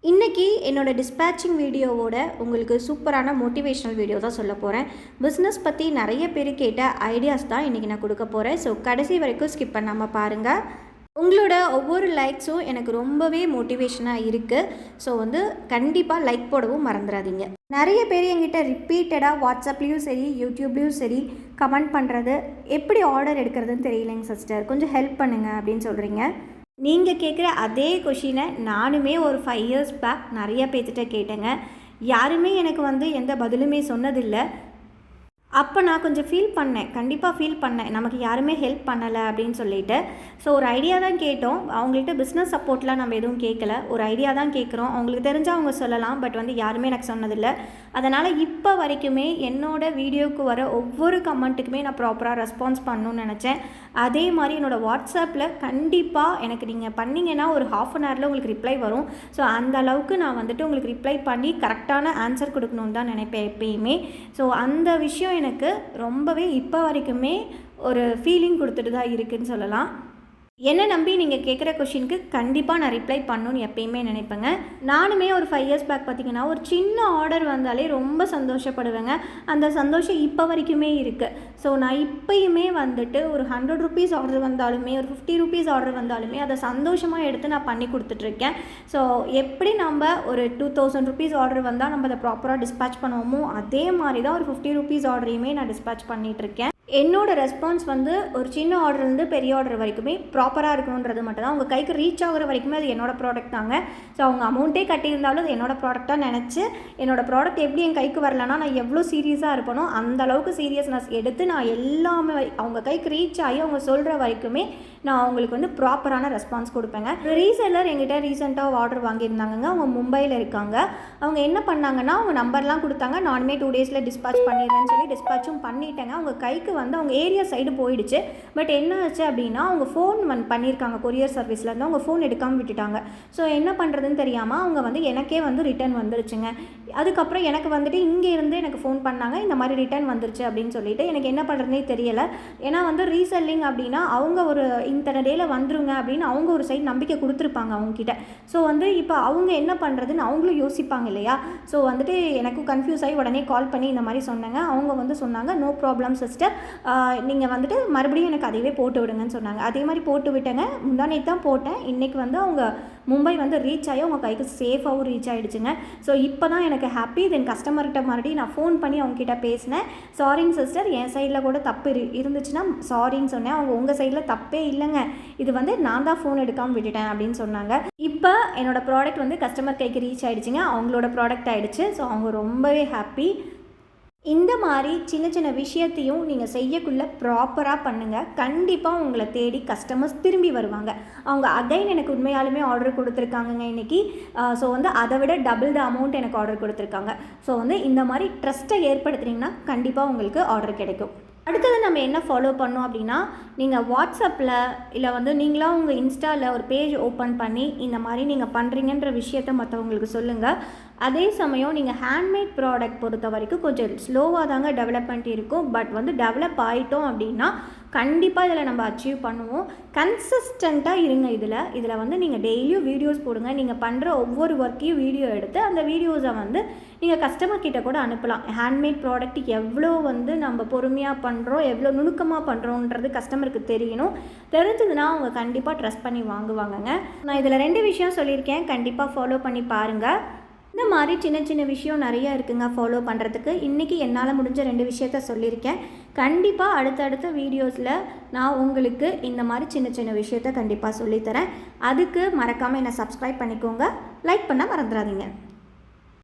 இன்றைக்கி என்னோடய டிஸ்பேச்சிங் வீடியோவோட உங்களுக்கு சூப்பரான மோட்டிவேஷ்னல் வீடியோ தான் சொல்ல போகிறேன். பிஸ்னஸ் பற்றி நிறைய பேர் கேட்ட ஐடியாஸ் தான் இன்றைக்கி நான் கொடுக்க போகிறேன். ஸோ கடைசி வரைக்கும் ஸ்கிப் பண்ணாமல் பாருங்கள். உங்களோட ஒவ்வொரு லைக்ஸும் எனக்கு ரொம்பவே மோட்டிவேஷனாக இருக்குது. ஸோ கண்டிப்பாக லைக் போடவும் மறந்துடாதீங்க. நிறைய பேர் என்கிட்ட ரிப்பீட்டடாக வாட்ஸ்அப்லேயும் சரி யூடியூப்லேயும் சரி கமெண்ட் பண்ணுறது, எப்படி ஆர்டர் எடுக்கிறதுன்னு தெரியலைங்க சிஸ்டர், கொஞ்சம் ஹெல்ப் பண்ணுங்கள் அப்படின்னு சொல்கிறீங்க. நீங்கள் கேட்குற அதே கொஷினை நானுமே ஒரு 5 இயர்ஸ் பேக் நிறைய பேர்த்திட்ட கேட்டேங்க. யாருமே எனக்கு எந்த பதிலுமே சொன்னதில்லை. அப்போ நான் கொஞ்சம் ஃபீல் பண்ணேன், கண்டிப்பாக ஃபீல் பண்ணேன், நமக்கு யாருமே ஹெல்ப் பண்ணலை அப்படின்னு சொல்லிட்டு. ஸோ ஒரு ஐடியா தான் கேட்டோம். அவங்கள்ட்ட பிஸ்னஸ் சப்போர்ட்லாம் நம்ம எதுவும் கேட்கல, ஒரு ஐடியா தான் கேட்குறோம். அவங்களுக்கு தெரிஞ்சால் அவங்க சொல்லலாம், பட் யாருமே எனக்கு சொன்னதில்லை. அதனால் இப்போ வரைக்குமே என்னோடய வீடியோவுக்கு வர ஒவ்வொரு கமெண்ட்டுக்குமே நான் ப்ராப்பராக ரெஸ்பான்ஸ் பண்ணணும்னு நினச்சேன். அதே மாதிரி என்னோடய வாட்ஸ்அப்பில் கண்டிப்பாக எனக்கு நீங்கள் பண்ணிங்கன்னா ஒரு 1/2 அன் ஹவரில் உங்களுக்கு ரிப்ளை வரும். ஸோ அந்த அளவுக்கு நான் உங்களுக்கு ரிப்ளை பண்ணி கரெக்டான ஆன்சர் கொடுக்கணுன்னு தான் நினைப்பேன் எப்பயுமே. ஸோ அந்த விஷயம் எனக்கு ரொம்பவே இப்போ வரைக்குமே ஒரு ஃபீலிங் கொடுத்துட்டு தான் இருக்குதுன்னு சொல்லலாம். என்னை நம்பி நீங்கள் கேட்குற கொஷினுக்கு கண்டிப்பாக நான் ரிப்ளை பண்ணணுன்னு எப்பயுமே நினைப்பேங்க. நானுமே ஒரு 5 இயர்ஸ் பேக் பார்த்திங்கன்னா ஒரு சின்ன ஆர்டர் வந்தாலே ரொம்ப சந்தோஷப்படுவேங்க. அந்த சந்தோஷம் இப்போ வரைக்குமே இருக்குது. ஸோ நான் இப்போயுமே ஒரு 100 ருபீஸ் ஆர்டர் வந்தாலுமே, ஒரு 50 ருபீஸ் ஆர்டர் வந்தாலுமே அதை சந்தோஷமாக எடுத்து நான் பண்ணி கொடுத்துட்ருக்கேன். ஸோ எப்படி நம்ம ஒரு 2000 ருபீஸ் ஆர்டர் வந்தால் நம்ம அதை ப்ராப்பராக டிஸ்பேச் பண்ணுவோமோ, அதே மாதிரி தான் ஒரு 50 ருபீஸ் ஆர்டரையுமே நான் டிஸ்பேச் பண்ணிகிட்ருக்கேன். என்னோடய ரெஸ்பான்ஸ் ஒரு சின்ன ஆர்டர்லேருந்து பெரிய ஆர்டர் வரைக்குமே ப்ராப்பராக இருக்கணுன்றது மட்டும் தான். உங்கள் கைக்கு ரீச் ஆகிற வரைக்குமே அது என்னோடய ப்ராடக்ட் தாங்க. ஸோ அவங்க அமௌண்ட்டே கட்டியிருந்தாலும் அது என்னோடய ப்ராடக்டாக நினச்சி, என்னோடய ப்ராடக்ட் எப்படி என் கைக்கு வரலன்னா நான் எவ்வளோ சீரியஸாக இருப்பனோ அந்த அளவுக்கு சீரியஸ்னஸ் எடுத்து நான் எல்லாமே அவங்க கைக்கு ரீச் ஆகி அவங்க சொல்கிற வரைக்குமே நான் அவங்களுக்கு ப்ராப்பரான ரெஸ்பான்ஸ் கொடுப்பேங்க. ரீசெல்லர் எங்கிட்ட ரீசெண்டாக ஆர்டர் வாங்கியிருந்தாங்க. அவங்க மும்பையில் இருக்காங்க. அவங்க என்ன பண்ணாங்கன்னா, அவங்க நம்பர்லாம் கொடுத்தாங்க. நானுமே 2 டேஸில் டிஸ்பேச் பண்ணிடுறேன்னு சொல்லி டிஸ்பேச்சும் பண்ணிட்டேங்க. அவங்க கைக்கு அவங்க ஏரியா சைடு போயிடுச்சு. பட் என்ன ஆச்சு அப்படின்னா, அவங்க ஃபோன் பண்ணியிருக்காங்க கொரியர் சர்வீஸ்லேருந்து, அவங்க ஃபோன் எடுக்காமல் விட்டுட்டாங்க. ஸோ என்ன பண்ணுறதுன்னு தெரியாமல் அவங்க எனக்கே ரிட்டர்ன் வந்துருச்சுங்க. அதுக்கப்புறம் எனக்கு இங்கே இருந்து எனக்கு ஃபோன் பண்ணாங்க, இந்த மாதிரி ரிட்டர்ன் வந்துருச்சு அப்படின்னு சொல்லிட்டு. எனக்கு என்ன பண்ணுறதுனே தெரியலை. ஏன்னா ரீசெல்லிங் அப்படின்னா அவங்க ஒரு இத்தனை டேயில் வந்துருங்க அப்படின்னு அவங்க ஒரு சைடு நம்பிக்கை கொடுத்துருப்பாங்க அவங்கக்கிட்ட. ஸோ இப்போ அவங்க என்ன பண்ணுறதுன்னு அவங்களும் யோசிப்பாங்க இல்லையா. ஸோ எனக்கும் கன்ஃபியூஸ் ஆகி உடனே கால் பண்ணி இந்த மாதிரி சொன்னாங்க. அவங்க சொன்னாங்க, நோ ப்ராப்ளம் சிஸ்டர், நீங்கள் மறுபடியும் எனக்கு அதையவே போட்டு விடுங்கன்னு சொன்னாங்க. அதே மாதிரி போட்டு விட்டேங்க. முந்தானேத்து தான் போட்டேன். இன்றைக்கி அவங்க மும்பை ரீச் ஆகி அவங்க கைக்கு சேஃபாகவும் ரீச் ஆகிடுச்சுங்க. ஸோ இப்போ தான் எனக்கு ஹாப்பி. தென் கஸ்டமர்கிட்ட மறுபடியும் நான் ஃபோன் பண்ணி அவங்ககிட்ட பேசினேன். சாரிங்க சிஸ்டர், என் சைடில் கூட தப்பு இருந்துச்சுன்னா சாரின்னு சொன்னேன். அவங்க உங்கள் சைடில் தப்பே இல்லைங்க, இது நான் தான் ஃபோன் எடுக்காமல் விட்டுட்டேன் அப்படின்னு சொன்னாங்க. இப்போ என்னோடய ப்ராடக்ட் கஸ்டமர் கைக்கு ரீச் ஆகிடுச்சுங்க. அவங்களோட ப்ராடக்ட் ஆகிடுச்சு. ஸோ அவங்க ரொம்பவே ஹாப்பி. இந்த மாதிரி சின்ன சின்ன விஷயத்தையும் நீங்கள் செய்யக்குள்ளே ப்ராப்பராக பண்ணுங்கள். கண்டிப்பாக உங்களை தேடி கஸ்டமர்ஸ் திரும்பி வருவாங்க. அவங்க அகைன் எனக்கு உண்மையாலுமே ஆர்டர் கொடுத்துருக்காங்கங்க இன்றைக்கி. ஸோ அதை விட டபுள் த அமௌண்ட் எனக்கு ஆர்டர் கொடுத்துருக்காங்க. ஸோ இந்த மாதிரி ட்ரஸ்ட்டை ஏற்படுத்துனீங்கன்னா கண்டிப்பாக உங்களுக்கு ஆர்டர் கிடைக்கும். அடுத்தது நம்ம என்ன ஃபாலோ பண்ணோம் அப்படின்னா, நீங்கள் வாட்ஸ்அப்பில் இல்லை நீங்களாக உங்கள் இன்ஸ்டாவில் ஒரு பேஜ் ஓப்பன் பண்ணி இந்த மாதிரி நீங்கள் பண்ணுறீங்கன்ற விஷயத்த மற்றவங்களுக்கு சொல்லுங்கள். அதே சமயம் நீங்கள் ஹேண்ட்மேட் ப்ராடக்ட் பொறுத்த வரைக்கும் கொஞ்சம் ஸ்லோவாக தாங்க டெவலப்மெண்ட் இருக்கும். பட் டெவலப் ஆகிட்டோம் அப்படின்னா கண்டிப்பாக இதில் நம்ம அச்சீவ் பண்ணுவோம். கன்சிஸ்டண்ட்டாக இருங்க. இதில் நீங்கள் டெய்லியும் வீடியோஸ் போடுங்க. நீங்கள் பண்ணுற ஒவ்வொரு ஒர்க்கையும் வீடியோ எடுத்து அந்த வீடியோஸை நீங்கள் கஸ்டமர் கிட்ட கூட அனுப்பலாம். ஹேண்ட்மேட் ப்ராடக்ட் எவ்வளோ நம்ம பொறுமையாக பண்ணுறோம், எவ்வளோ நுணுக்கமாக பண்ணுறோன்றது கஸ்டமருக்கு தெரியணும். தெரிஞ்சதுன்னா அவங்க கண்டிப்பாக ட்ரஸ்ட் பண்ணி வாங்குவாங்கங்க. நான் இதில் 2 விஷயம் சொல்லியிருக்கேன், கண்டிப்பாக ஃபாலோ பண்ணி பாருங்கள். இந்த மாதிரி சின்ன சின்ன விஷயம் நிறையா இருக்குங்க ஃபாலோ பண்ணுறதுக்கு. இன்றைக்கி என்னால் முடிஞ்ச 2 விஷயத்த சொல்லியிருக்கேன். கண்டிப்பாக அடுத்தடுத்த வீடியோஸில் நான் உங்களுக்கு இந்த மாதிரி சின்ன சின்ன விஷயத்த கண்டிப்பாக சொல்லித்தரேன். அதுக்கு மறக்காமல் என்னை சப்ஸ்கிரைப் பண்ணிக்கோங்க. லைக் பண்ண மறந்துடாதீங்க.